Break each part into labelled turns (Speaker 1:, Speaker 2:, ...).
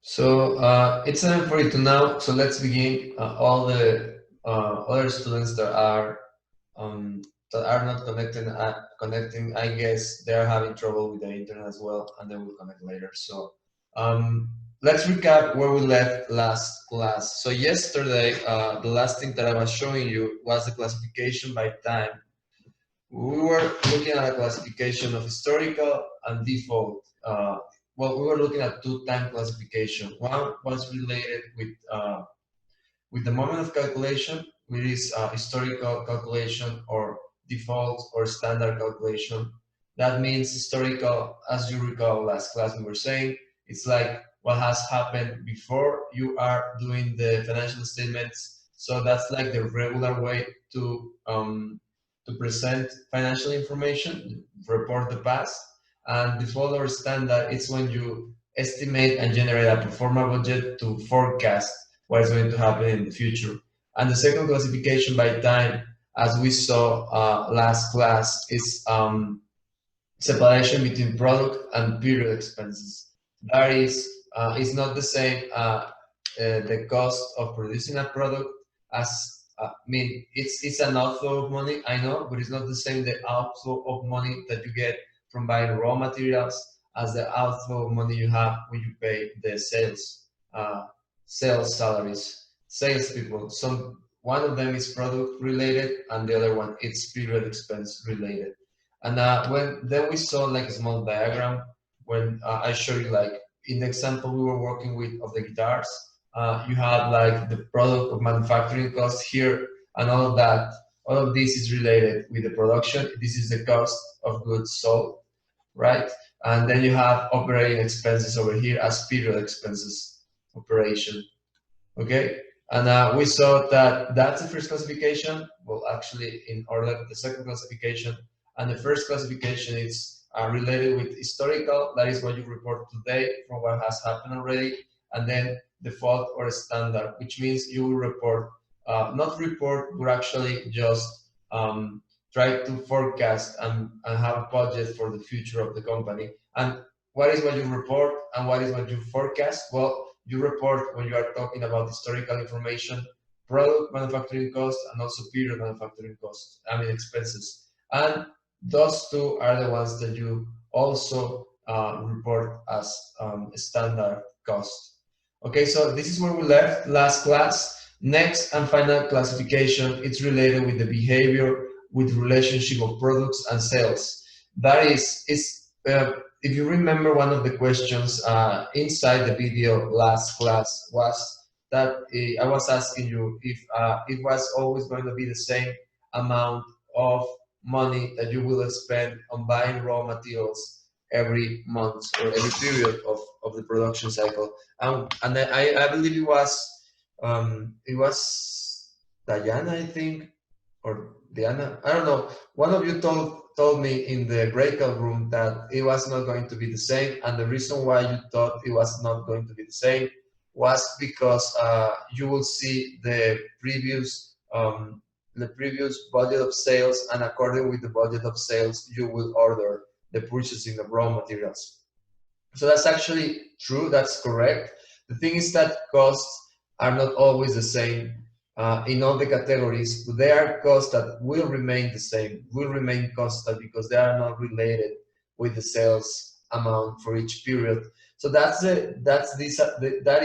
Speaker 1: So it's 7:42 now. So let's begin. All the other students um, that are not connecting, I guess they are having trouble with the internet as well, and they will connect later. So um, let's recap where we left last class. So yesterday, the last thing that I was showing you was the classification by time. We were looking at a classification of historical and default. Well, we were looking at two time classification. One was related with the moment of calculation, which is historical calculation or default or standard calculation. That means historical, as you recall last class we were saying, it's like what has happened before you are doing the financial statements. So that's like the regular way to present financial information, report the past. And default or standard, it's when you estimate and generate a pro forma budget to forecast what is going to happen in the future. And the second classification by time, as we saw last class, is separation between product and period expenses. That is not the same the cost of producing a product as I mean it's an outflow of money, I know, but it's not the same the outflow of money that you get from buying raw materials as the outflow of money you have when you pay the uh, sales salaries, salespeople. Some one of them is product related and the other one it's period expense related. And when then we saw like a small diagram when I showed you like in the example we were working with of the guitars, you had like the product of manufacturing costs here and all of that. All of this is related with the production. This is the cost of goods sold, right? And then you have operating expenses over here as period expenses, operation. Okay, and we saw that that's the first classification. Well, actually, in order, the second classification and the first classification is related with historical. That is what you report today from what has happened already, and then default or standard, which means you will report, not report, but actually just try to forecast and have a budget for the future of the company. And what is what you report and what is what you forecast? Well, you report when you are talking about historical information, product manufacturing cost, and also period manufacturing cost, I mean expenses. And those two are the ones that you also report as standard cost. Okay, so this is where we left last class. Next and final classification, it's related with the behavior with relationship of products and sales. That if you remember, one of the questions inside the video last class was that I was asking you if it was always going to be the same amount of money that you will spend on buying raw materials every month or every period of the production cycle. And I believe it was Diana, I think, or Diana, I don't know. One of you told me in the breakout room that it was not going to be the same, and the reason why you thought it was not going to be the same was because you will see the previous budget of sales, and according with the budget of sales, you will order the purchasing of raw materials. So that's actually true. That's correct. The thing is that costs are not always the same in all the categories. There are costs that will remain the same, will remain constant because they are not related with the sales amount for each period. So that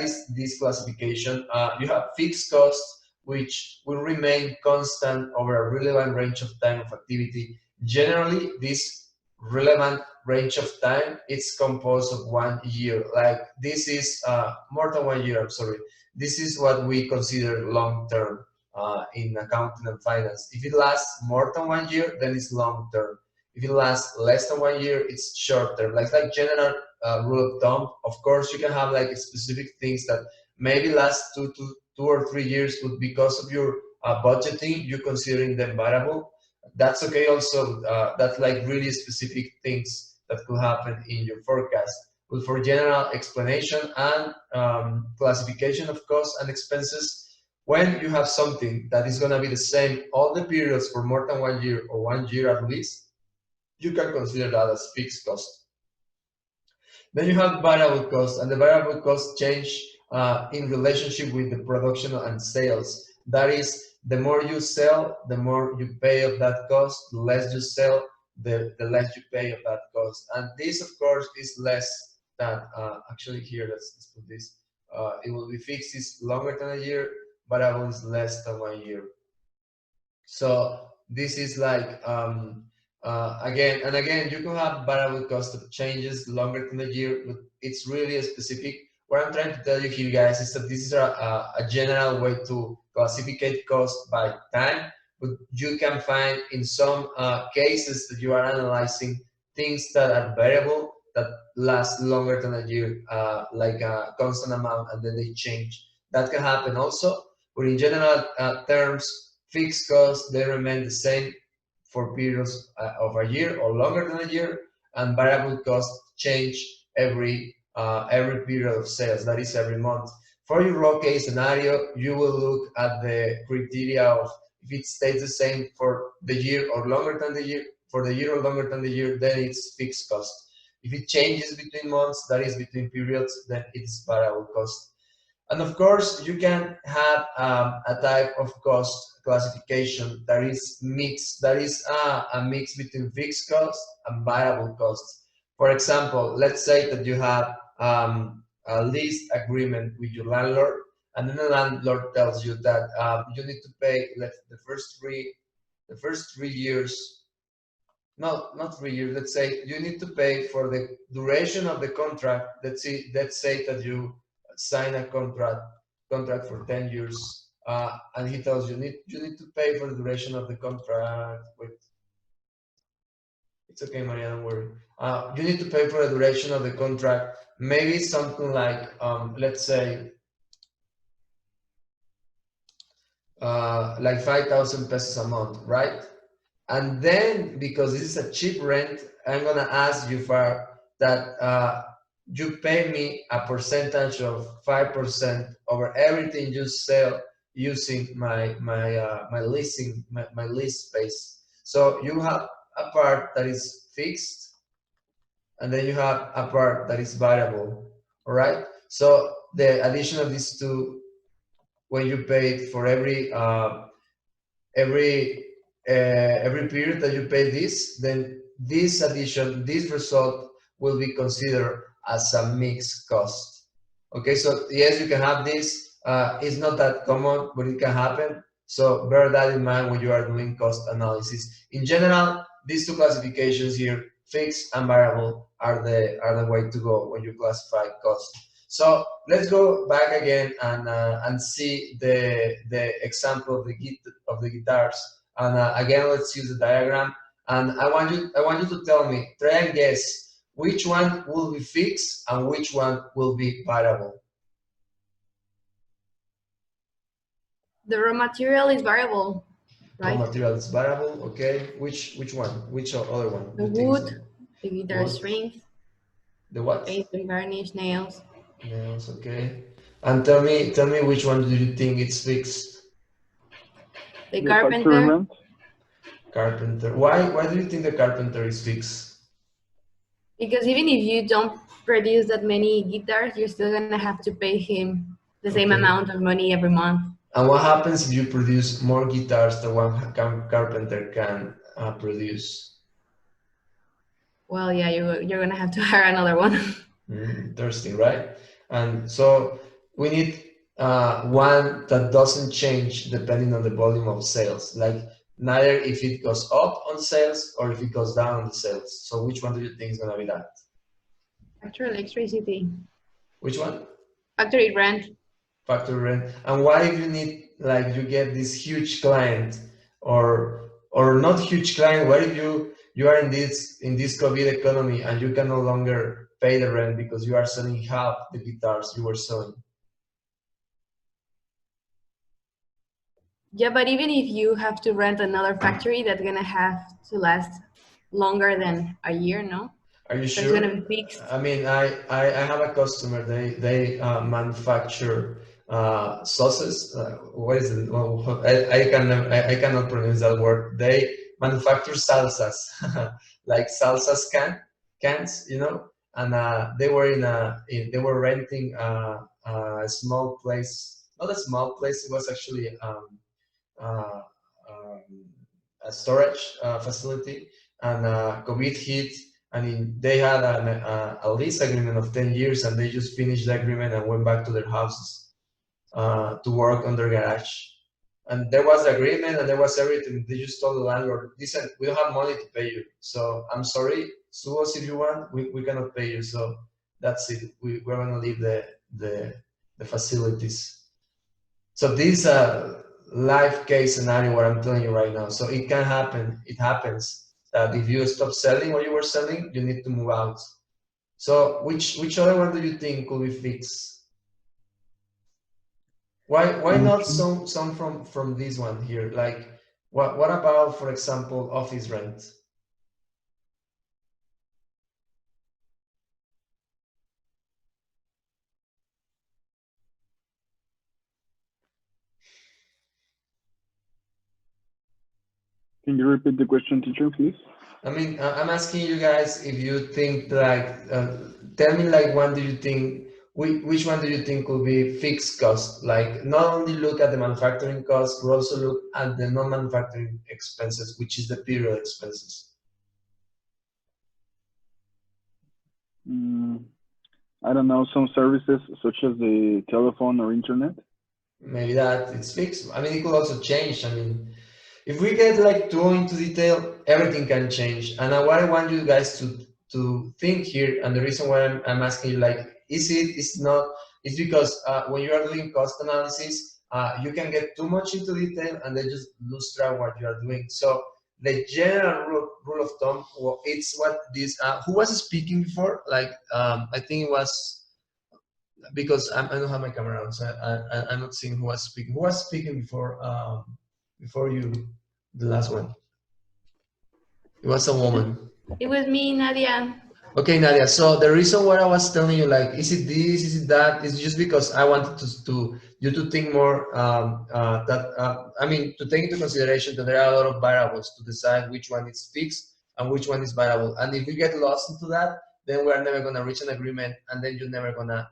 Speaker 1: is this classification. You have fixed costs which will remain constant over a relevant range of time of activity. Generally, this relevant range of time it's composed of 1 year. Like this is more than 1 year. I'm sorry. This is what we consider long term in accounting and finance. If it lasts more than 1 year, then it's long term. If it lasts less than 1 year, it's short term. Like general rule of thumb. Of course, you can have like specific things that maybe last 2 or 3 years, but because of your budgeting, you're considering them variable. That's okay. Also, that's like really specific things that could happen in your forecast. But for general explanation and classification of costs and expenses, when you have something that is going to be the same all the periods for more than 1 year or 1 year at least, you can consider that as fixed cost. Then you have variable cost, and the variable cost change in relationship with the production and sales. That is, the more you sell, the more you pay of that cost. The less you sell, the less you pay of that cost. And this, of course, is less than, actually here, let's put this. It will be fixed is longer than a year, variable is less than 1 year. So this is like, again and again, you can have variable cost of changes longer than a year, but it's really specific. What I'm trying to tell you here, guys, is that this is a general way to classify cost by time, but you can find in some cases that you are analyzing things that are variable that last longer than a year, like a constant amount, and then they change. That can happen also, but in general terms, fixed costs, they remain the same for periods of a year or longer than a year, and variable costs change every period of sales, that is every month. For your raw case scenario, you will look at the criteria of if it stays the same for the year or longer than the year, for the year or longer than the year, then it's fixed cost. If it changes between months, that is between periods, then it's variable cost. And of course, you can have a type of cost classification that is mixed, that is a mix between fixed cost and variable costs. For example, let's say that you have a lease agreement with your landlord, and then the landlord tells you that you need to pay the first 3 years. No, not 3 years. Let's say you need to pay for the duration of the contract. Let's say that you sign a contract for 10 years, and he tells you need to pay for the duration of the contract. Wait, it's okay, Maria, don't worry. You need to pay for the duration of the contract. Maybe something like, let's say, like 5,000 pesos a month, right? And then, because this is a cheap rent, I'm gonna ask you for that you pay me a percentage of 5% over everything you sell using my leasing, my lease space. So you have a part that is fixed, and then you have a part that is variable. All right. So the addition of these two, when you pay for every period that you pay this, then this addition, this result will be considered as a mixed cost. Okay, so yes, you can have this. It's not that common, but it can happen. So bear that in mind when you are doing cost analysis. In general, these two classifications here, fixed and variable, are the way to go when you classify cost. So let's go back again and see the example of the guitars. And again, let's use the diagram. And I want you to tell me, try and guess which one will be fixed and which one will be variable.
Speaker 2: The raw material is variable, right?
Speaker 1: Raw material is variable. Okay. Which one? Which other one?
Speaker 2: The wood, the guitar strings.
Speaker 1: The what?
Speaker 2: Paint and varnish, nails.
Speaker 1: Nails. Okay. And tell me which one do you think it's fixed?
Speaker 2: The carpenter.
Speaker 1: Carpenter. Why do you think the carpenter is fixed?
Speaker 2: Because even if you don't produce that many guitars, you're still gonna have to pay him the same amount of money every month.
Speaker 1: And what happens if you produce more guitars than one carpenter can produce?
Speaker 2: Well, yeah, you're gonna have to hire another one.
Speaker 1: Interesting, right? And so we need one that doesn't change depending on the volume of sales. Like neither if it goes up on sales or if it goes down on the sales. So which one do you think is gonna be that?
Speaker 2: Factory electricity.
Speaker 1: Which one?
Speaker 2: Factory rent.
Speaker 1: Factory rent. And what if you need, like, you get this huge client or not huge client? What if you are in this COVID economy and you can no longer pay the rent because you are selling half the guitars you were selling?
Speaker 2: Yeah, but even if you have to rent another factory, that's gonna have to last longer than a year, no?
Speaker 1: Are you sure?
Speaker 2: It's gonna be fixed.
Speaker 1: I mean, I have a customer. They manufacture sauces. What is it? Well, I cannot pronounce that word. They manufacture salsas, like salsas cans, you know. and they were they were renting a small place, not a small place. It was actually uh, um, a storage facility, and COVID hit. I mean, they had a lease agreement of 10 years, and they just finished the agreement and went back to their houses to work on their garage. And there was the agreement and there was everything. They just told the landlord, listen, we don't have money to pay you. So I'm sorry, sue us if you want, we cannot pay you. So that's it. We're gonna leave the facilities. So this is a live case scenario what I'm telling you right now. So it can happen, it happens that if you stop selling what you were selling, you need to move out. So which other one do you think could be fixed? Why not some from this one here? Like what about, for example, office rent?
Speaker 3: Can you repeat the question, teacher, please?
Speaker 1: I mean, I'm asking you guys if you think like, tell me like one do you think, which one do you think could be fixed cost? Like not only look at the manufacturing cost, but also look at the non-manufacturing expenses, which is the period expenses.
Speaker 3: I don't know, some services such as the telephone or internet.
Speaker 1: Maybe that it's fixed. I mean, it could also change. I mean, if we get like too into detail, everything can change. And what I want you guys to think here, and the reason why I'm asking you, like, it's not, it's because when you are doing cost analysis, you can get too much into detail and then just lose track of what you are doing. So the general rule of thumb, well, it's what this, who was speaking before? Like, I think it was, because I don't have my camera on, so I'm not seeing who was speaking. Who was speaking before you, the last one? It was a woman.
Speaker 2: It was me, Nadia.
Speaker 1: Okay, Nadia. So the reason why I was telling you, like, is it this, is it that, is just because I wanted to you to think more I mean, to take into consideration that there are a lot of variables to decide which one is fixed and which one is variable. And if you get lost into that, then we are never gonna reach an agreement, and then you're never gonna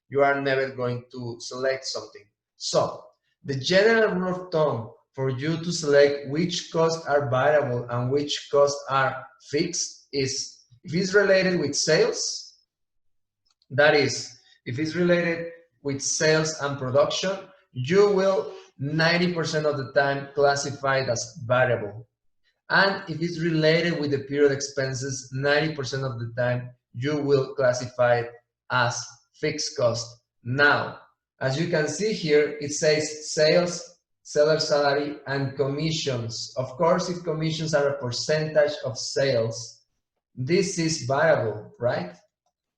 Speaker 1: you are never going to select something. So the general rule of thumb for you to select which costs are variable and which costs are fixed is, if it's related with sales, that is, if it's related with sales and production, you will 90% of the time classify it as variable. And if it's related with the period expenses, 90% of the time you will classify it as fixed cost. Now, as you can see here, it says sales, seller salary, and commissions. Of course, if commissions are a percentage of sales, this is variable, right?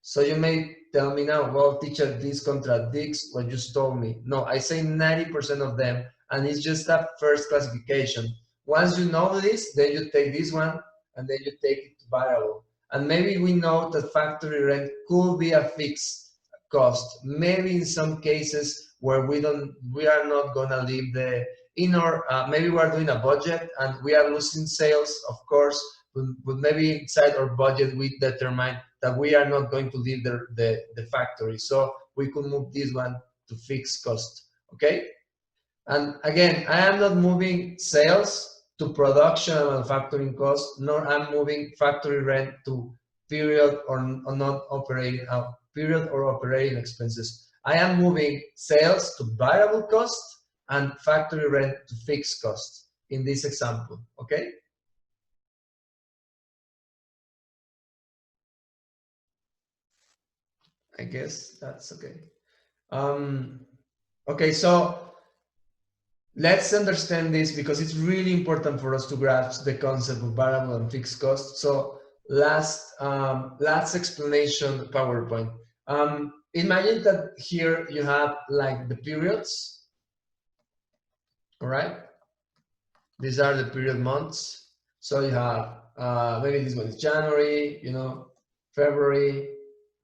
Speaker 1: So you may tell me now, well, teacher, this contradicts what you just told me. No, I say 90% of them, and it's just a first classification. Once you know this, then you take this one, and then you take it to variable. And maybe we know that factory rent could be a fixed cost. Maybe in some cases where we are not gonna leave the inner, maybe we are doing a budget and we are losing sales, of course, but maybe inside our budget we determine that we are not going to leave the factory. So we could move this one to fixed cost, okay? And again, I am not moving sales to production and manufacturing costs, nor I'm moving factory rent to period or not operating period or operating expenses. I am moving sales to variable cost and factory rent to fixed cost in this example, okay? I guess that's okay. Okay, so let's understand this because it's really important for us to grasp the concept of variable and fixed cost. So last explanation PowerPoint. Imagine that here you have like the periods, all right? These are the period months. So you have maybe this one is January, you know, February,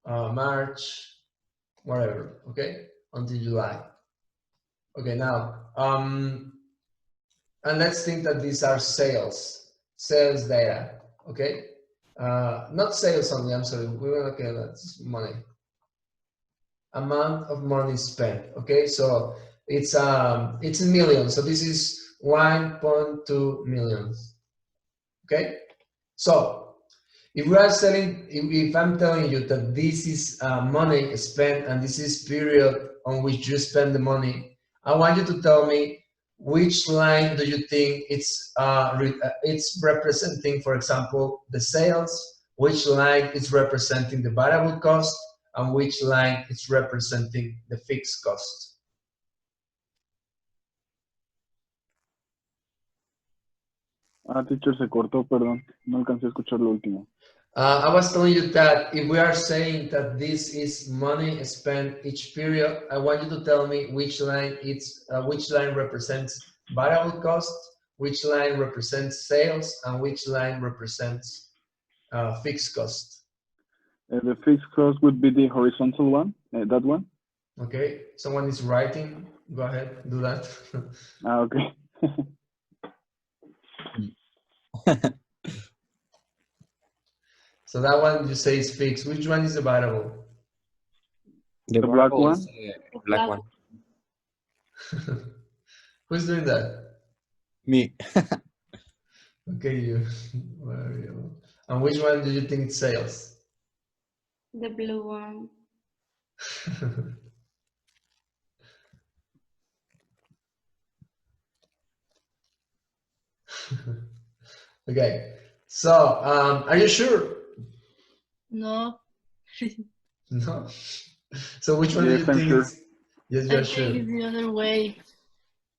Speaker 1: March, whatever, okay, until July. Okay, now, and let's think that these are sales data, okay? not sales only, I'm sorry, we will look at that's money. Amount of money spent, okay? So it's in millions, so this is 1.2 millions, okay? So if we are selling, if I'm telling you that this is money spent and this is period on which you spend the money, I want you to tell me which line do you think it's representing, for example, the sales, which line is representing the variable cost, and which line is representing the fixed cost.
Speaker 3: Teacher, se cortó, perdón. No alcancé a escuchar lo último.
Speaker 1: I was telling you that if we are saying that this is money spent each period, I want you to tell me which line represents variable cost, which line represents sales, and which line represents fixed cost.
Speaker 3: The fixed cost would be the horizontal one, that one.
Speaker 1: Okay, someone is writing. Go ahead, do that.
Speaker 3: Okay.
Speaker 1: So that one you say is fixed. Which one is the variable?
Speaker 3: The black
Speaker 4: variable
Speaker 3: one?
Speaker 4: is the black one.
Speaker 1: Who's doing that?
Speaker 4: Me.
Speaker 1: Okay, you. And which one do you think it's sales?
Speaker 2: The blue one.
Speaker 1: Okay, so are you sure?
Speaker 5: No,
Speaker 1: No. So which one do
Speaker 3: Yes,
Speaker 1: you
Speaker 3: I'm
Speaker 1: think
Speaker 3: sure.
Speaker 1: is? Yes,
Speaker 5: I
Speaker 1: you're
Speaker 5: think
Speaker 1: sure.
Speaker 5: it's the other way.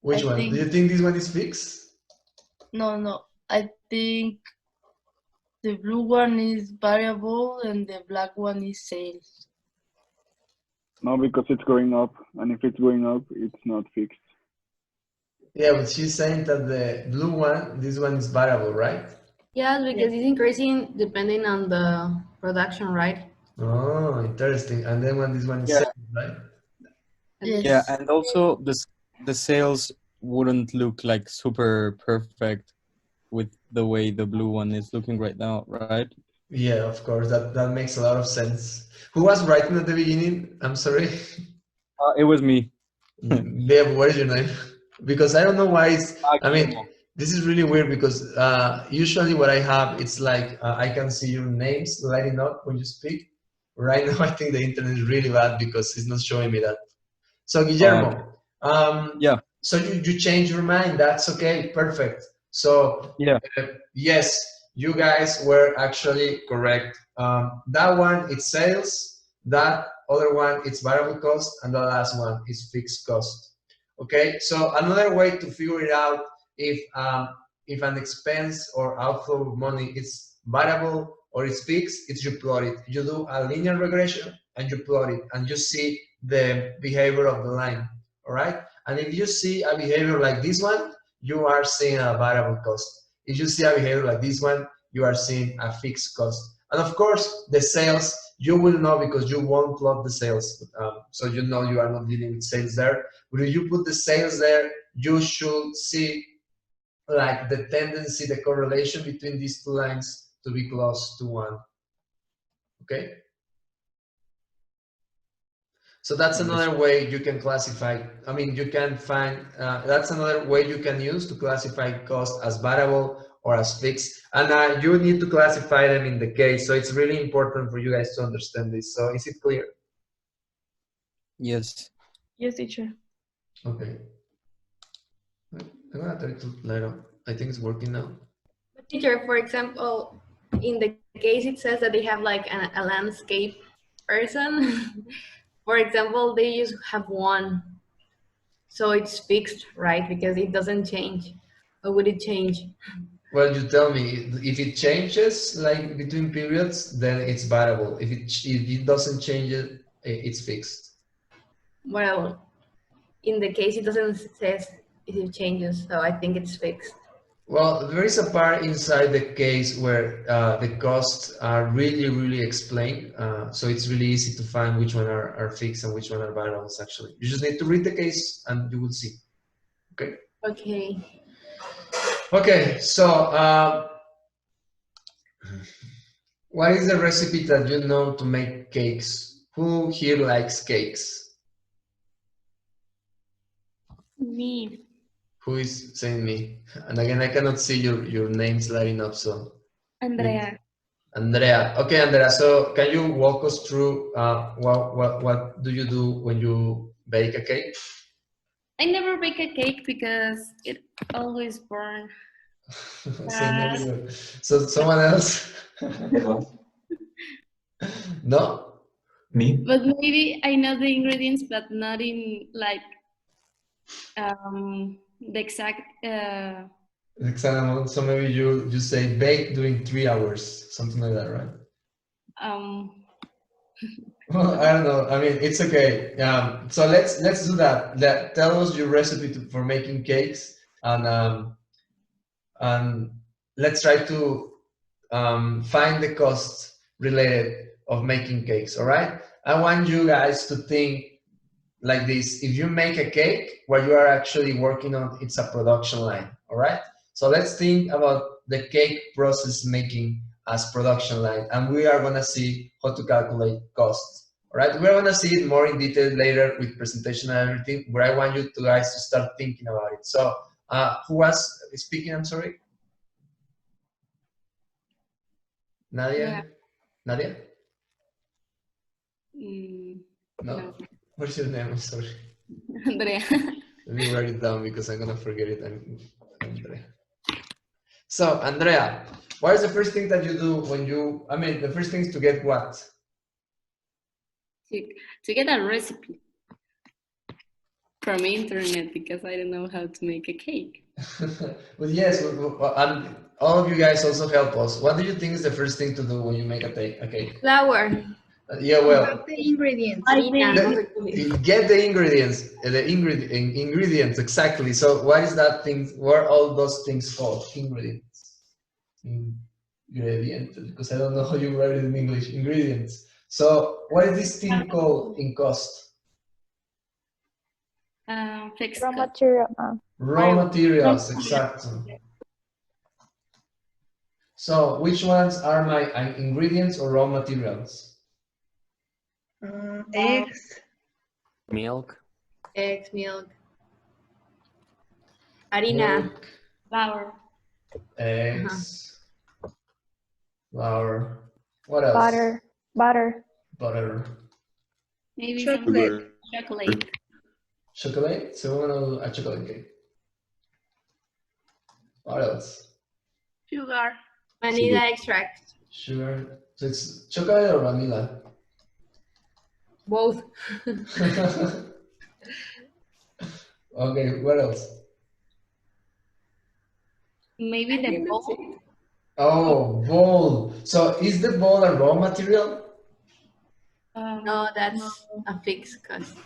Speaker 1: Which
Speaker 5: I
Speaker 1: one?
Speaker 5: think-
Speaker 1: Do you think this one is fixed?
Speaker 5: No, I think the blue one is variable and the black one is sales.
Speaker 3: No, because it's going up, and if it's going up, it's not fixed.
Speaker 1: Yeah, but she's saying that the blue one, this one is variable, right?
Speaker 2: Yes, because it's increasing depending on the production, right?
Speaker 1: Oh, interesting. And then when this one is
Speaker 4: Yeah.
Speaker 1: sales, right?
Speaker 5: Yes.
Speaker 4: Yeah, and also the sales wouldn't look like super perfect with the way the blue one is looking right now, right?
Speaker 1: Yeah, of course. That makes a lot of sense. Who was writing at the beginning? I'm sorry.
Speaker 4: It was me.
Speaker 1: Deb, what is your name? Because I don't know why it's. I mean,
Speaker 4: Guillermo.
Speaker 1: this is really weird because usually what I have, it's like I can see your names lighting up when you speak. Right now, I think the internet is really bad because it's not showing me that. So Guillermo,
Speaker 4: Yeah.
Speaker 1: so you change your mind. That's okay. Perfect. So
Speaker 4: Yeah.
Speaker 1: yes, you guys were actually correct. That one it's sales. That other one it's variable cost, and the last one is fixed cost. Okay. So another way to figure it out if an expense or outflow of money is variable or it's fixed, it's you plot it. You do a linear regression and you plot it, and you see the behavior of the line. All right. And if you see a behavior like this one, you are seeing a variable cost. If you see a behavior like this one, you are seeing a fixed cost. And of course, the sales, you will know because you won't plot the sales. So you know you are not dealing with sales there. But if you put the sales there, you should see like the tendency, the correlation between these two lines to be close to 1. Okay? So that's another way you can classify. I mean, you can find, that's another way you can use to classify cost as variable or as fixed. And you need to classify them in the case. So it's really important for you guys to understand this. So is it clear?
Speaker 4: Yes.
Speaker 5: Yes, teacher.
Speaker 1: Okay. I'm gonna try to light up. I think it's working now.
Speaker 2: But teacher, for example, in the case it says that they have like a landscape person. For example, they just have one. So it's fixed, right? Because it doesn't change. Or would it change?
Speaker 1: Well, you tell me, if it changes like between periods, then it's variable. If it doesn't change it, it's fixed.
Speaker 2: Well, in the case it doesn't says if it changes, so I think it's fixed.
Speaker 1: Well, there is a part inside the case where the costs are really explained. So it's really easy to find which one are fixed and which one are variables, actually. You just need to read the case and you will see. Okay?
Speaker 2: Okay.
Speaker 1: Okay, so What is the recipe that you know to make cakes? Who here likes cakes?
Speaker 2: Me.
Speaker 1: Who is saying me? And again, I cannot see your names lighting up, so.
Speaker 2: Andrea.
Speaker 1: Andrea. Okay, Andrea, so can you walk us through what do you do when you bake a cake?
Speaker 2: I never bake a cake because it always burns.
Speaker 1: Same everywhere. So someone else? No?
Speaker 6: Me?
Speaker 2: But maybe I know the ingredients, but not in like the exact.
Speaker 1: Example, so maybe you say bake during 3 hours, something like that, right? Well, I don't know. I mean, it's okay. So let's do that. Tell us your recipe for making cakes, and let's try to find the cost related of making cakes. All right. I want you guys to think like this: if you make a cake, what you are actually working on, it's a production line. All right. So let's think about the cake process making as production line, and we are gonna see how to calculate costs. All right, we're gonna see it more in detail later with presentation and everything, but I want you guys to start thinking about it. So, who was speaking? I'm sorry, Nadia.
Speaker 2: Yeah.
Speaker 1: Nadia? No.
Speaker 2: No.
Speaker 1: What's your name? I'm sorry.
Speaker 2: Andrea.
Speaker 1: Let me write it down because I'm gonna forget it. Andrea. So, Andrea, what is the first thing that you do when you? I mean, the first thing is to get what?
Speaker 2: To get a recipe from internet because I don't know how to make a cake.
Speaker 1: But yes, and all of you guys also help us. What do you think is the first thing to do when you make a cake?
Speaker 2: Flour.
Speaker 1: Yeah, well,
Speaker 7: The ingredients.
Speaker 1: get the ingredients, ingredients exactly. So, what is that thing? What are all those things called? Ingredients. Ingredients, because I don't know how you write it in English. Ingredients. So, what is this thing called in cost?
Speaker 2: Fixed
Speaker 8: Raw
Speaker 2: cost.
Speaker 8: material.
Speaker 1: Raw materials, exactly. So, which ones are my ingredients or raw materials?
Speaker 7: Eggs.
Speaker 6: Milk.
Speaker 2: Eggs, milk. Harina.
Speaker 1: Milk,
Speaker 2: Flour.
Speaker 1: eggs, flour. What else?
Speaker 8: Butter.
Speaker 1: Butter.
Speaker 2: Maybe
Speaker 7: Chocolate.
Speaker 2: some chocolate.
Speaker 1: Chocolate. So we're gonna do a chocolate cake. What else?
Speaker 7: Sugar.
Speaker 2: Vanilla extract.
Speaker 1: Sugar. So it's chocolate or vanilla?
Speaker 2: Both.
Speaker 1: Okay. What else?
Speaker 2: Maybe the bowl.
Speaker 1: Oh, bowl. So is the bowl a raw material?
Speaker 2: No, that's a fixed cost.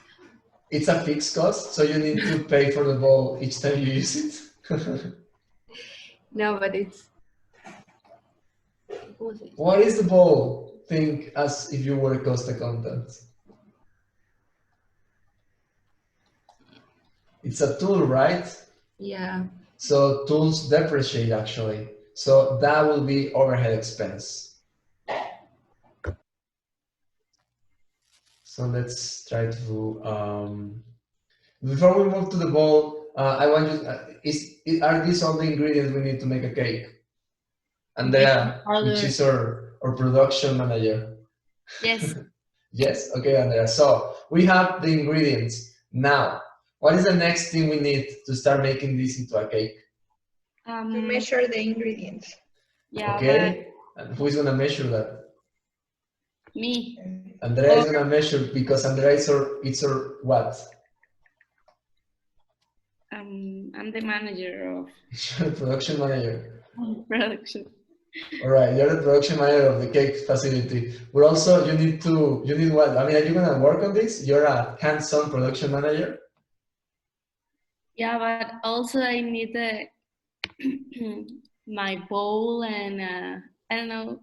Speaker 1: It's a fixed cost, so you need to pay for the bowl each time you use it.
Speaker 2: No, but it's.
Speaker 1: What is the bowl? Think as if you were a cost accountant. It's a tool, right?
Speaker 2: Yeah.
Speaker 1: So tools depreciate actually. So that will be overhead expense. So let's try to, before we move to the bowl, I want you, are these all the ingredients we need to make a cake? Andrea, which is our production manager.
Speaker 2: Yes.
Speaker 1: Yes, okay, Andrea. So we have the ingredients. Now, what is the next thing we need to start making this into a cake?
Speaker 7: To measure the ingredients.
Speaker 2: Yeah.
Speaker 1: Okay, and who is gonna measure that?
Speaker 2: Me.
Speaker 1: Andrea is gonna measure because Andrea is our what?
Speaker 2: I'm the manager of
Speaker 1: You're the production manager.
Speaker 2: production.
Speaker 1: All right, you're the production manager of the cake facility. But also, you need what? I mean, are you gonna work on this? You're a hands-on production manager.
Speaker 2: Yeah, but also I need my bowl and I don't know.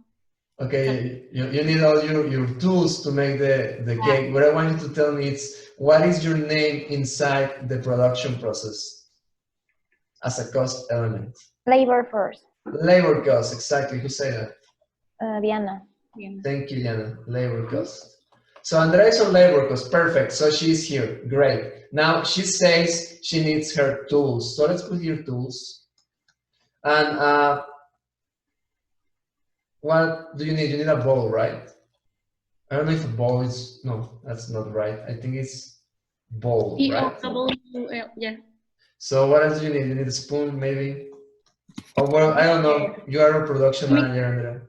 Speaker 1: Okay, you need all your tools to make the cake. What I want you to tell me is what is your name inside the production process as a cost element?
Speaker 8: Labor first.
Speaker 1: Labor cost, exactly. Who said that?
Speaker 8: Diana. Diana.
Speaker 1: Thank you, Diana. Labor cost. So Andrea is on labor cost. Perfect. So she's here. Great. Now she says she needs her tools. So let's put here tools. And what do you need? You need a bowl, right? I don't know if a bowl is, no, that's not right. I think it's bowl, right?
Speaker 8: B-O-W-L, yeah.
Speaker 1: So what else do you need? You need a spoon, maybe? Oh, well, I don't know. You are a production manager, Andrea.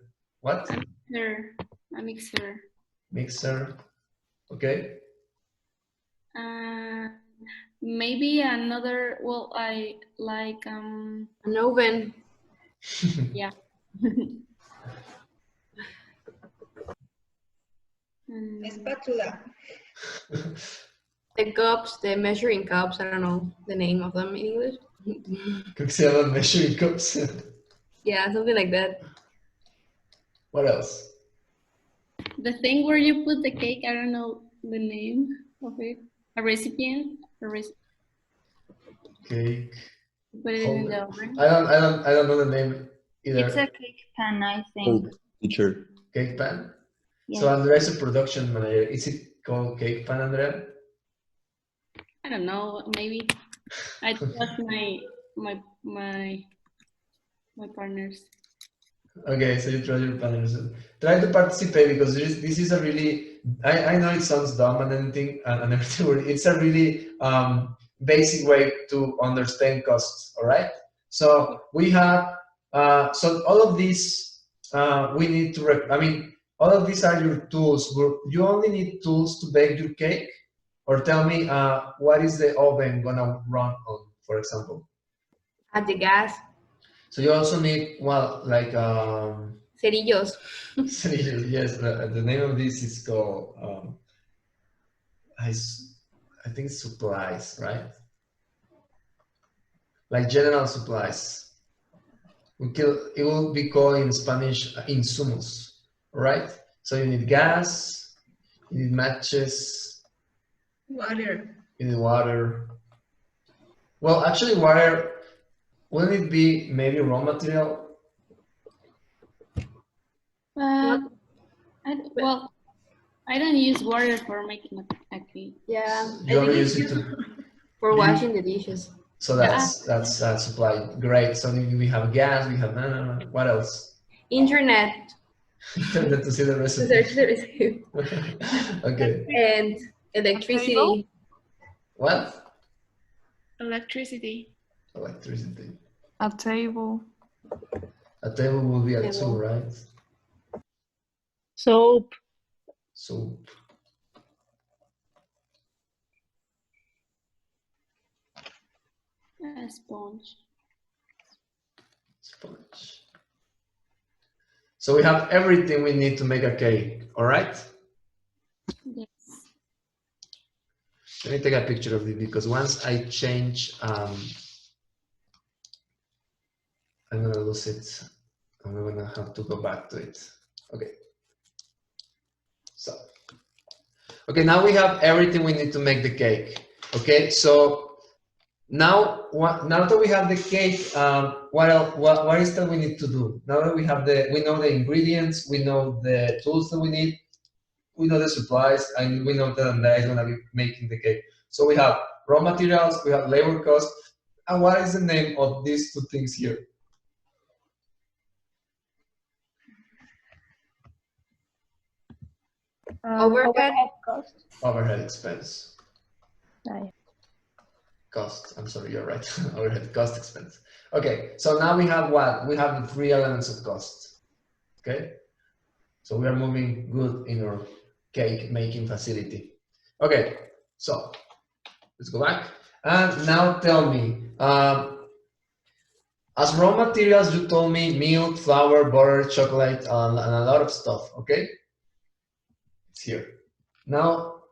Speaker 1: What?
Speaker 8: A mixer.
Speaker 1: Mixer. Okay.
Speaker 8: Maybe another, well, I like,
Speaker 2: An oven.
Speaker 8: yeah.
Speaker 7: Spatula.
Speaker 2: The cups, the measuring cups, I don't know the name of them in English.
Speaker 1: Creo que se llaman measuring cups.
Speaker 2: Yeah, something like that.
Speaker 1: What else?
Speaker 8: The thing where you put the cake, I don't know the name of it. A recipient?
Speaker 1: Cake.
Speaker 8: Put it in the oven.
Speaker 1: I don't know the name either.
Speaker 9: It's a cake pan, I think.
Speaker 4: Teacher.
Speaker 1: Cake pan?
Speaker 9: Yes.
Speaker 1: So Andrea is a production manager. Is it called cake pan, Andrea?
Speaker 8: I don't know, maybe. I trust my partners.
Speaker 1: Okay, so you try your partners. Try to participate because this is a really, I know it sounds dumb and anything, and everything. It's a really basic way to understand costs, all right? So we have, so all of these, we need to, all of these are your tools. You only need tools to bake your cake, or tell me what is the oven gonna run on, for example?
Speaker 2: At the gas.
Speaker 1: So you also need, well, like,
Speaker 2: Cerillos.
Speaker 1: cerillos, yes, the name of this is called, I think it's supplies, right? Like general supplies. It will be called in Spanish insumos, right? So you need gas, you need matches,
Speaker 7: Water.
Speaker 1: you need water. Well, actually water, wouldn't it be maybe raw material?
Speaker 8: I don't use water for making a cake.
Speaker 2: Yeah.
Speaker 1: You only use it
Speaker 2: for washing the dishes.
Speaker 1: So that's supply. Great. So we have gas, we have what else?
Speaker 2: Internet.
Speaker 1: Internet to see the recipe.
Speaker 2: Search the recipe.
Speaker 1: Okay.
Speaker 2: And electricity.
Speaker 1: What?
Speaker 7: Electricity.
Speaker 1: Electricity.
Speaker 9: A table.
Speaker 1: A table will be a tool, right?
Speaker 5: Soap.
Speaker 1: Soap.
Speaker 8: A sponge.
Speaker 1: Sponge. So we have everything we need to make a cake, all right?
Speaker 8: Yes.
Speaker 1: Let me take a picture of it because once I change, I'm gonna lose it. I'm gonna have to go back to it. Okay. So, okay, now we have everything we need to make the cake. Okay, so now that we have the cake, what else? What is that we need to do? Now that we know the ingredients, we know the tools that we need, we know the supplies, and we know that Andrea is gonna be making the cake. So we have raw materials, we have labor cost, and what is the name of these two things here?
Speaker 2: Overhead
Speaker 7: cost.
Speaker 1: Overhead expense.
Speaker 9: Right.
Speaker 1: Cost, I'm sorry, you're right. Overhead cost expense. Okay, so now we have what? We have the three elements of cost. Okay, so we are moving good in our cake making facility. Okay, so let's go back. And now tell me, as raw materials, you told me milk, flour, butter, chocolate, and a lot of stuff, okay? It's here. Now,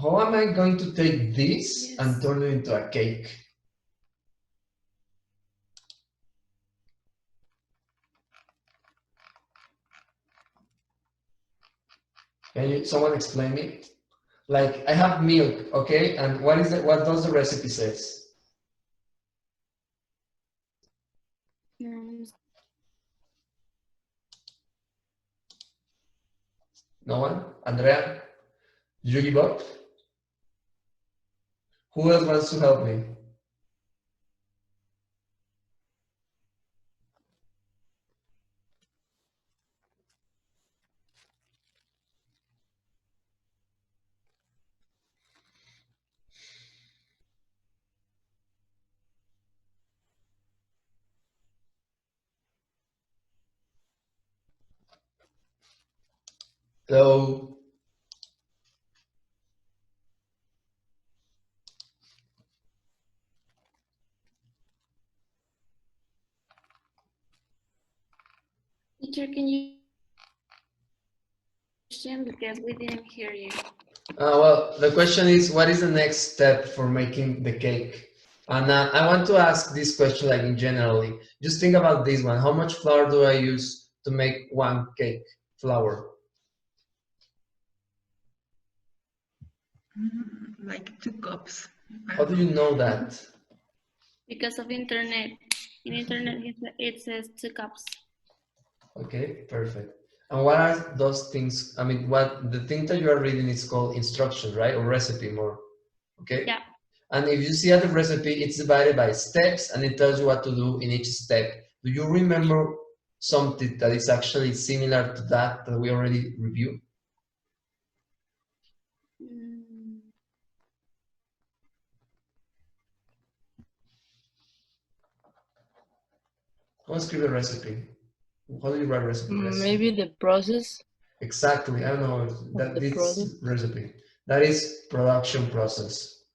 Speaker 1: how am I going to take this and turn it into a cake? Can someone explain me? Like I have milk, okay, and what does the recipe says? No one? Andrea? Did you give up? Who else wants to help me? Hello?
Speaker 8: Teacher, can you question because we didn't hear you?
Speaker 1: Well, the question is, what is the next step for making the cake? And I want to ask this question like in generally. Just think about this one. How much flour do I use to make one cake? Flour.
Speaker 7: Like 2 cups.
Speaker 1: How do you know that?
Speaker 8: Because of internet. In internet, it says 2 cups.
Speaker 1: Okay, perfect. And what are those things? I mean, what the thing that you are reading is called instruction, right? Or recipe more. Okay?
Speaker 8: Yeah.
Speaker 1: And if you see at the recipe, it's divided by steps and it tells you what to do in each step. Do you remember something that is actually similar to that we already reviewed? How do you scribe a recipe? How do you write recipe?
Speaker 5: Maybe the process.
Speaker 1: Exactly. I don't know if that is recipe. That is production process.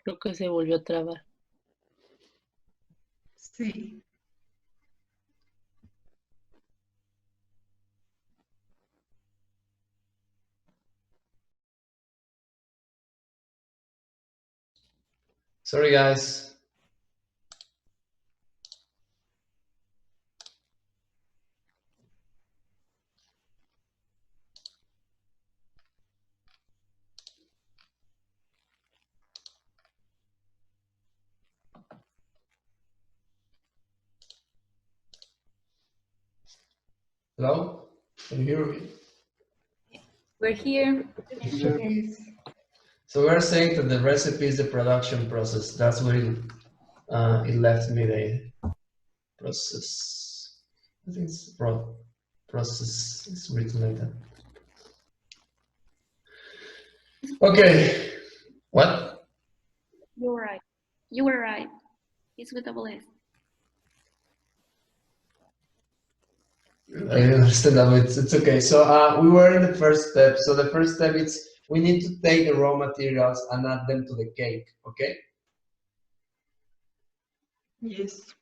Speaker 5: Creo que se volvió a trabar.
Speaker 7: Sí.
Speaker 1: Sorry, guys. Hello? Can you hear me?
Speaker 2: We're here.
Speaker 7: Yes.
Speaker 1: So we're saying that the recipe is the production process. That's what it left me the process. I think it's process. It's written like that. Okay. What?
Speaker 8: You were right. You were right. It's with double S.
Speaker 1: I understand that, but it's okay. So we were in the first step. So the first step is we need to take the raw materials and add them to the cake, okay?
Speaker 7: Yes.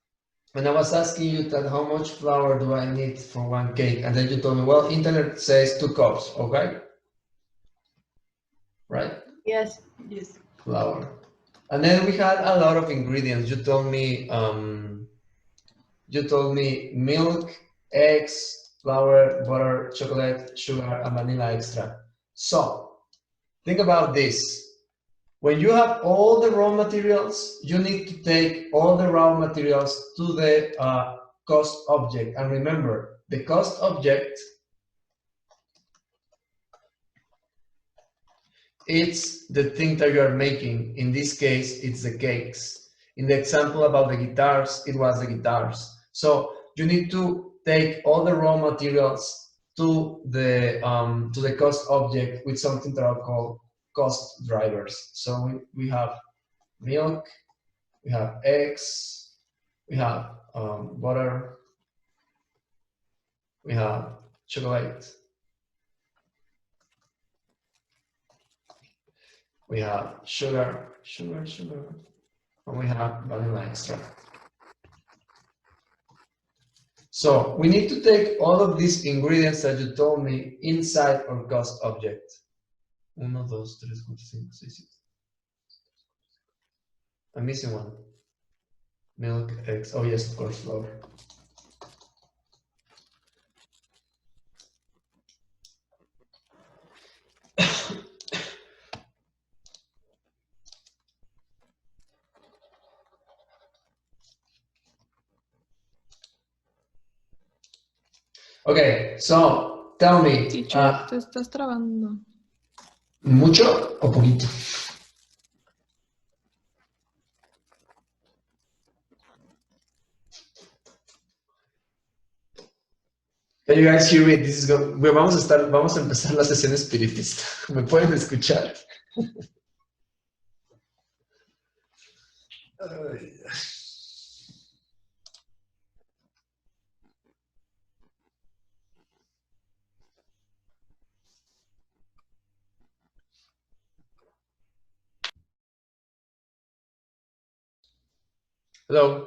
Speaker 1: And I was asking you that how much flour do I need for one cake? And then you told me, well, internet says 2 cups, okay? Right?
Speaker 2: Yes.
Speaker 7: Yes.
Speaker 1: Flour. And then we had a lot of ingredients. You told me milk, eggs, flour, butter, chocolate, sugar, and vanilla extra. So think about this. When you have all the raw materials, you need to take all the raw materials to the cost object. And remember, the cost object, it's the thing that you are making. In this case, it's the cakes. In the example about the guitars, it was the guitars. So you need to take all the raw materials to the cost object with something that are called cost drivers. So we have milk, we have eggs, we have butter, we have chocolate, we have sugar, and we have vanilla extract. So we need to take all of these ingredients that you told me inside our cost object. 1, 2, 3, 4, 5, 6, 7. I'm missing one. Milk, eggs. Oh yes, of course, flour. Okay, so tell me,
Speaker 9: Teacher, te estás trabando.
Speaker 1: ¿mucho o poquito? Can you guys hear me? Vamos a empezar la sesión espiritista. ¿Me pueden escuchar? Ay. Hello.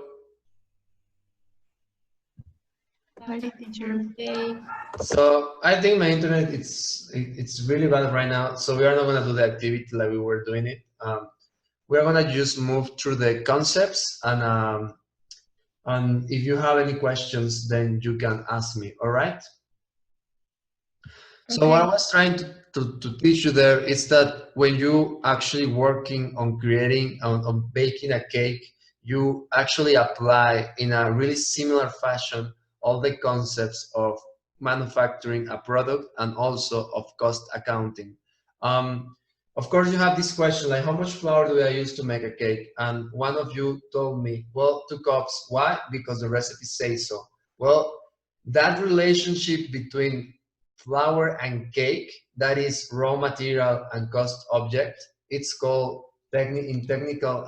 Speaker 9: Hi, teacher.
Speaker 2: Okay.
Speaker 1: So I think my internet it's really bad right now. So we are not gonna do the activity like we were doing it. We're gonna just move through the concepts, and if you have any questions, then you can ask me. All right. So what I was trying to teach you there is that when you actually working on creating on baking a cake, you actually apply in a really similar fashion all the concepts of manufacturing a product and also of cost accounting. Of course, you have this question like, how much flour do I use to make a cake? And one of you told me, well, 2 cups. Why? Because the recipe says so. Well, that relationship between flour and cake, that is raw material and cost object, it's called in technical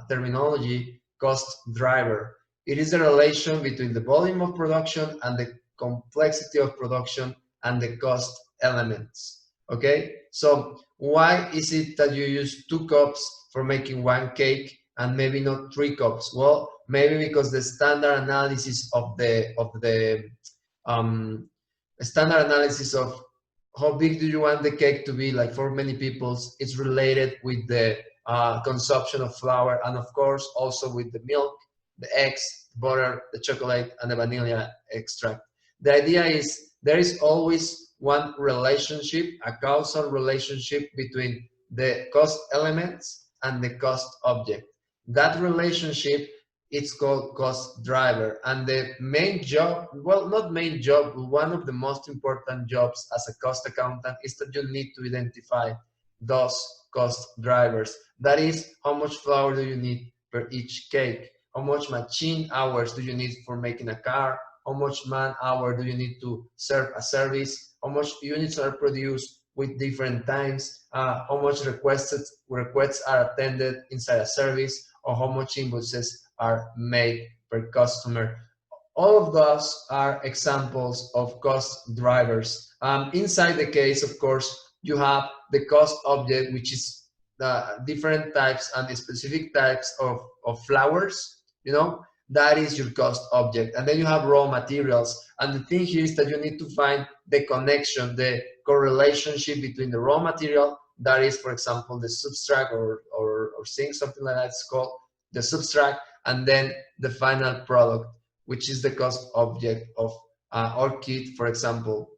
Speaker 1: terminology, cost driver. It is a relation between the volume of production and the complexity of production and the cost elements. Okay, so why is it that you use 2 cups for making 1 cake and maybe not 3 cups? Well, maybe because the standard analysis of the standard analysis of how big do you want the cake to be, like for many people, it's related with the consumption of flour, and of course also with the milk, the eggs, butter, the chocolate, and the vanilla extract. The idea is there is always one relationship, a causal relationship between the cost elements and the cost object. That relationship, it's called cost driver, and the main job, well, not main job, one of the most important jobs as a cost accountant is that you need to identify those cost drivers. That is, how much flour do you need per each cake? How much machine hours do you need for making a car? How much man hour do you need to serve a service? How much units are produced with different times? How much requests are attended inside a service? Or how much invoices are made per customer. All of those are examples of cost drivers. Inside the case, of course, you have the cost object, which is the different types and the specific types of flours, you know, that is your cost object. And then you have raw materials. And the thing here is that you need to find the connection, the correlationship between the raw material, that is, for example, the substrate or zinc, something like that, it's called the substrate, and then the final product, which is the cost object of orchid, for example,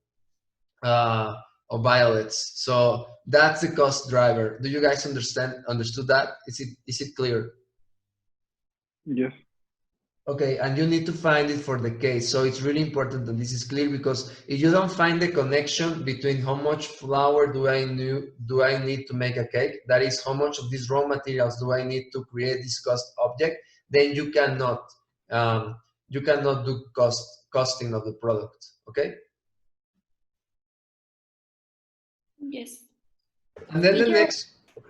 Speaker 1: or violets. So that's the cost driver. Do you guys understood that? Is it clear?
Speaker 3: Yes.
Speaker 1: Okay, and you need to find it for the case. So it's really important that this is clear, because if you don't find the connection between how much flour do I need to make a cake, that is, how much of these raw materials do I need to create this cost object, then you cannot do costing of the product. Okay.
Speaker 8: Yes.
Speaker 1: And then the next.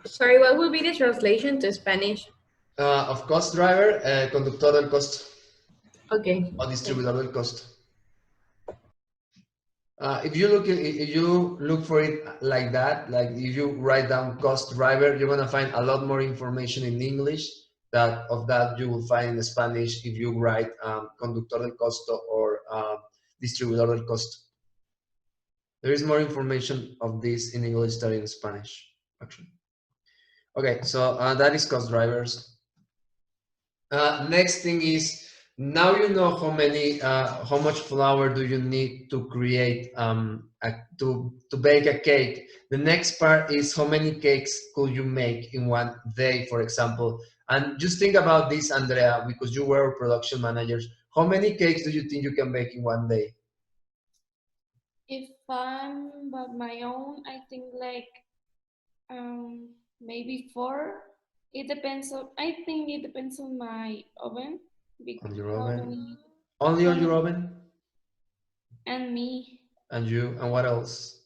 Speaker 2: Sorry, what would be the translation to Spanish?
Speaker 1: Of cost driver, conductor del costo.
Speaker 2: Okay.
Speaker 1: O distribuidor del costo. If you look for it like that, like if you write down cost driver, you're gonna find a lot more information in English that you will find in Spanish if you write conductor del costo or distribuidor del costo. There is more information of this in English than in Spanish, actually. Okay, so that is cost drivers. Next thing is, now you know how much flour do you need to create to bake a cake. The next part is how many cakes could you make in one day, for example. And just think about this, Andrea, because you were production managers. How many cakes do you think you can bake in one day?
Speaker 8: If I'm by my own, I think like maybe 4. It depends on. I think it depends on my oven.
Speaker 1: On your
Speaker 8: How
Speaker 1: oven?
Speaker 8: many?
Speaker 1: Only
Speaker 8: How
Speaker 1: on your
Speaker 8: many?
Speaker 1: oven?
Speaker 8: And me.
Speaker 1: And you? And what else?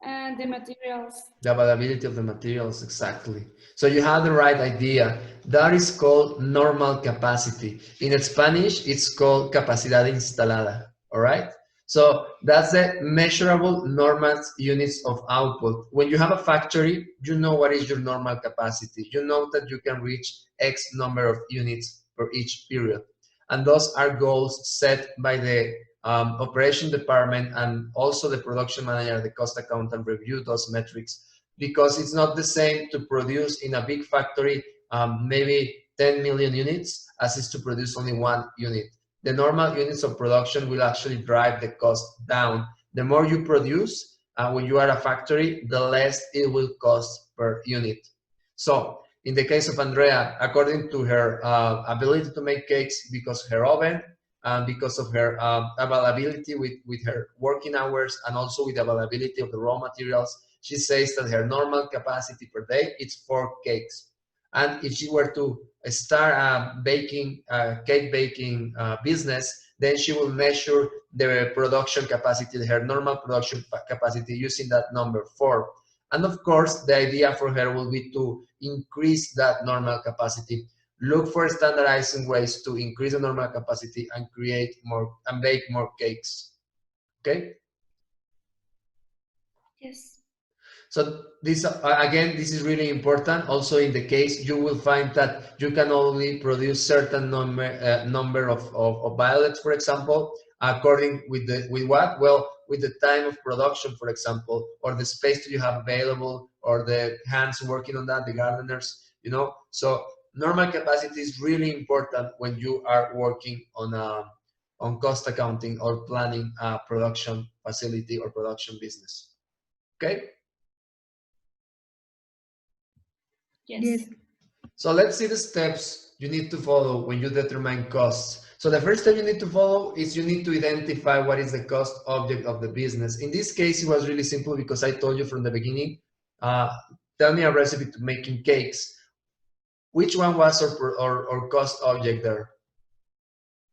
Speaker 8: And the materials.
Speaker 1: The availability of the materials, exactly. So you have the right idea. That is called normal capacity. In Spanish, it's called capacidad instalada, all right? So that's the measurable normal units of output. When you have a factory, you know what is your normal capacity. You know that you can reach X number of units per each period. And those are goals set by the operation department and also the production manager, the cost accountant review those metrics, because it's not the same to produce in a big factory maybe 10 million units as is to produce only 1 unit. The normal units of production will actually drive the cost down. The more you produce when you are a factory, the less it will cost per unit. So in the case of Andrea, according to her ability to make cakes, because her oven, because of her availability with her working hours and also with the availability of the raw materials, she says that her normal capacity per day is 4 cakes. And if she were to start a cake baking business, then she will measure the production capacity, her normal production capacity using that number 4. And of course, the idea for her will be to increase that normal capacity. Look for standardizing ways to increase the normal capacity and create more and bake more cakes. Okay?
Speaker 8: Yes.
Speaker 1: So this again, this is really important. Also, in the case, you will find that you can only produce certain number of violets, for example, according with what? Well, with the time of production, for example, or the space that you have available, or the hands working on that, the gardeners, you know. So normal capacity is really important when you are working on cost accounting or planning a production facility or production business. Okay.
Speaker 8: Yes.
Speaker 1: So let's see the steps you need to follow when you determine costs. So the first step you need to follow is you need to identify what is the cost object of the business. In this case, it was really simple because I told you from the beginning, tell me a recipe to making cakes. Which one was our cost object there?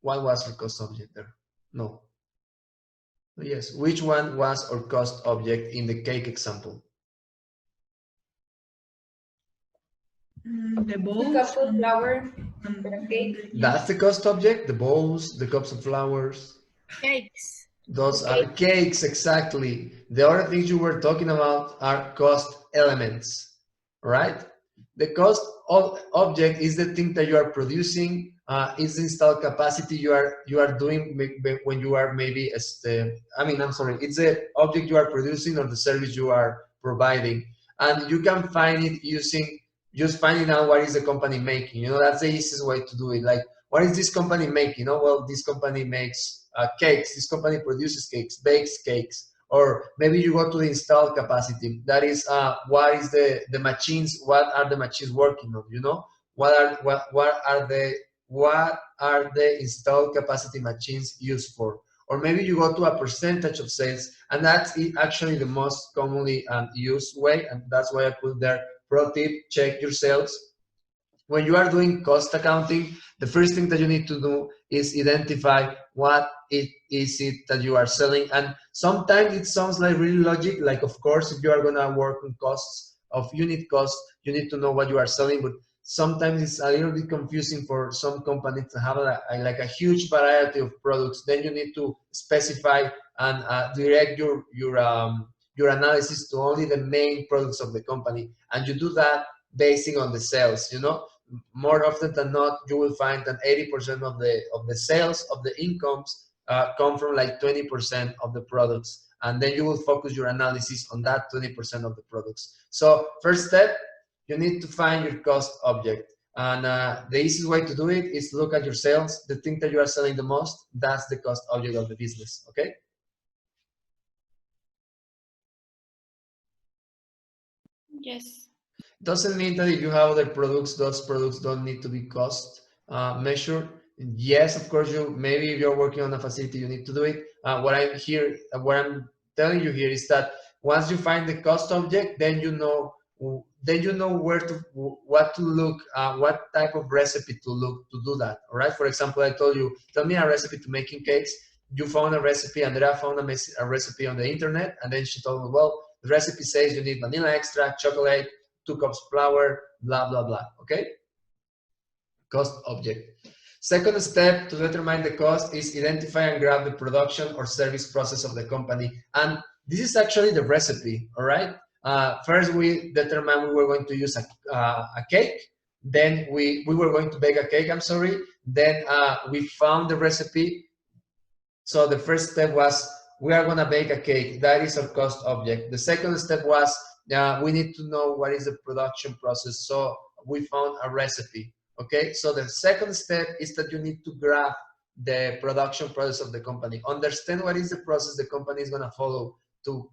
Speaker 1: What was our cost object there? No. Yes, which one was our cost object in the cake example?
Speaker 7: The
Speaker 2: The
Speaker 7: bowls.
Speaker 2: cups of flour,
Speaker 7: and
Speaker 2: the cake.
Speaker 1: That's the cost object, the bowls, the cups of flowers.
Speaker 5: Cakes.
Speaker 1: Those are the cakes, exactly. The other things you were talking about are cost elements, right? The cost object is the thing that you are producing, is the installed capacity you are doing when you are maybe, it's the object you are producing or the service you are providing. And you can find it using just finding out what is the company making. You know, that's the easiest way to do it. Like, what is this company making? Oh, well, this company makes cakes. This company produces cakes, bakes cakes. Or maybe you go to the installed capacity. That is, what is the machines? What are the machines working on? You know, what are the installed capacity machines used for? Or maybe you go to a percentage of sales, and that's actually the most commonly used way, and that's why I put there. Pro tip: check your sales. When you are doing cost accounting, the first thing that you need to do is identify what it is that you are selling. And sometimes it sounds like really logic, like of course, if you are gonna work on costs of unit costs, you need to know what you are selling, but sometimes it's a little bit confusing for some companies to have like a huge variety of products. Then you need to specify and direct your analysis to only the main products of the company, and you do that basing on the sales. You know, more often than not, you will find that 80% of the sales of the incomes come from like 20% of the products, and then you will focus your analysis on that 20% of the products. So first step, you need to find your cost object, and the easiest way to do it is look at your sales. The thing that you are selling the most, that's the cost object of the business. Okay.
Speaker 8: Yes.
Speaker 1: Doesn't mean that if you have other products, those products don't need to be cost measured. Yes, of course, maybe if you're working on a facility, you need to do it. what I'm telling you here is that once you find the cost object, then you know what to look, what type of recipe to look to do that. All right. For example, I told you, tell me a recipe to making cakes. You found a recipe, Andrea found a recipe on the internet, and then she told me, well, the recipe says you need vanilla extract, chocolate, 2 cups flour, blah, blah, blah. Okay? Cost object. Second step to determine the cost is identify and grab the production or service process of the company. And this is actually the recipe, all right? First, we determined we were going to use a cake. Then we were going to bake a cake, I'm sorry. Then we found the recipe. So the first step was, we are gonna bake a cake. That is our cost object. The second step was, we need to know what is the production process. So we found a recipe, okay? So the second step is that you need to grab the production process of the company. Understand what is the process the company is gonna follow to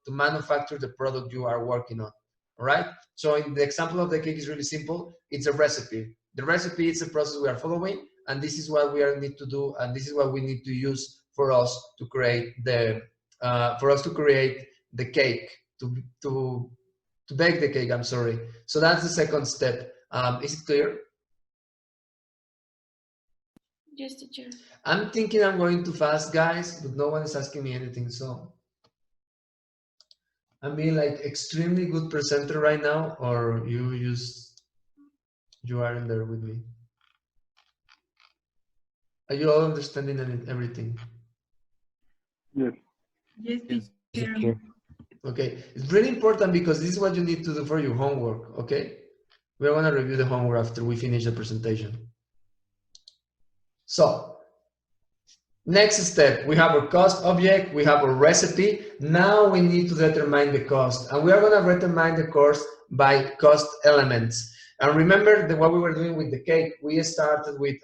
Speaker 1: manufacture the product you are working on, all right? So in the example of the cake is really simple. It's a recipe. The recipe is the process we are following, and this is what we need to do, and this is what we need to use for us to create the cake, to bake the cake, I'm sorry. So that's the second step. Is it clear?
Speaker 8: Yes, teacher.
Speaker 1: I'm thinking I'm going too fast, guys, but no one is asking me anything, so I'm being like extremely good presenter right now, or you aren't there with me. Are you all understanding everything?
Speaker 3: Yes.
Speaker 7: Yes,
Speaker 4: Yes,
Speaker 7: teacher.
Speaker 1: Okay, it's really important because this is what you need to do for your homework, okay? We're gonna review the homework after we finish the presentation. So, next step, we have our cost object, we have our recipe. Now we need to determine the cost, and we are gonna determine the cost by cost elements. And remember that what we were doing with the cake, we started with,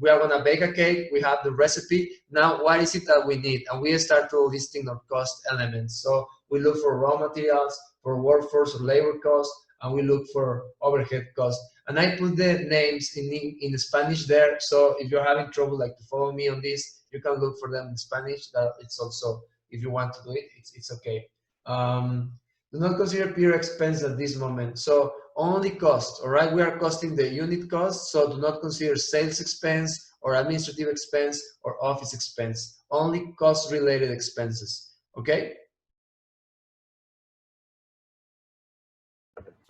Speaker 1: we are gonna bake a cake, we have the recipe. Now, what is it that we need? And we start listing our cost elements. So we look for raw materials, for workforce or labor cost, and we look for overhead cost. And I put the names in Spanish there. So if you're having trouble like to follow me on this, you can look for them in Spanish. That it's also, if you want to do it, it's okay. Do not consider pure expense at this moment. So only cost, all right? We are costing the unit cost, so do not consider sales expense or administrative expense or office expense. Only cost-related expenses, okay?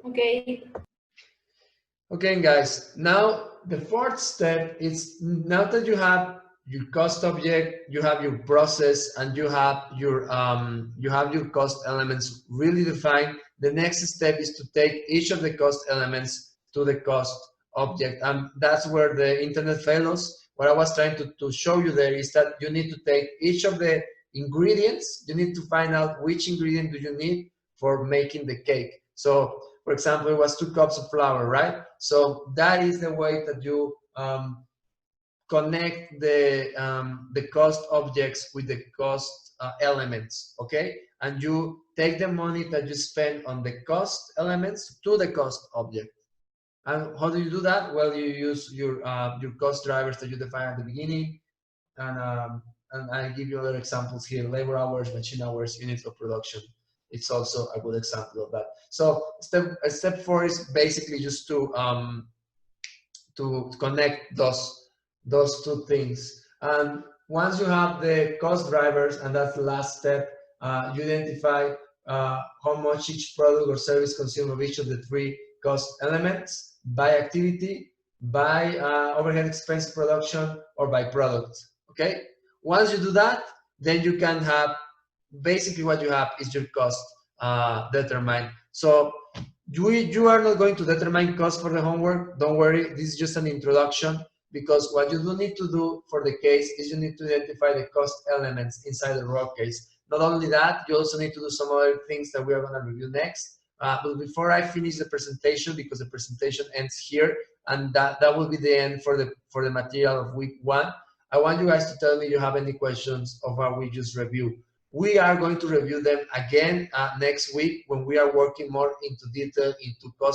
Speaker 2: Okay.
Speaker 1: Okay, guys, now the fourth step is, now that you have your cost object, you have your process, and you have your cost elements really defined. The next step is to take each of the cost elements to the cost object, and that's where the internet fails. What I was trying to show you there is that you need to take each of the ingredients. You need to find out which ingredient do you need for making the cake. So, for example, it was 2 cups of flour, right? So that is the way that you connect the cost objects with the cost elements, okay? And you take the money that you spend on the cost elements to the cost object. And how do you do that? Well, you use your cost drivers that you define at the beginning, and I give you other examples here: labor hours, machine hours, units of production. It's also a good example of that. So step 4 is basically just to connect those two things. And once you have the cost drivers, and that's the last step, you identify how much each product or service consumes of each of the 3 cost elements by activity, by overhead expense production, or by product, okay? Once you do that, then you can have, basically what you have is your cost determined. So you are not going to determine cost for the homework. Don't worry, this is just an introduction, because what you do need to do for the case is you need to identify the cost elements inside the raw case. Not only that, you also need to do some other things that we are going to review next. But before I finish the presentation, because the presentation ends here, and that will be the end for the material of week 1, I want you guys to tell me if you have any questions of what we just reviewed. We are going to review them again next week when we are working more into detail into cost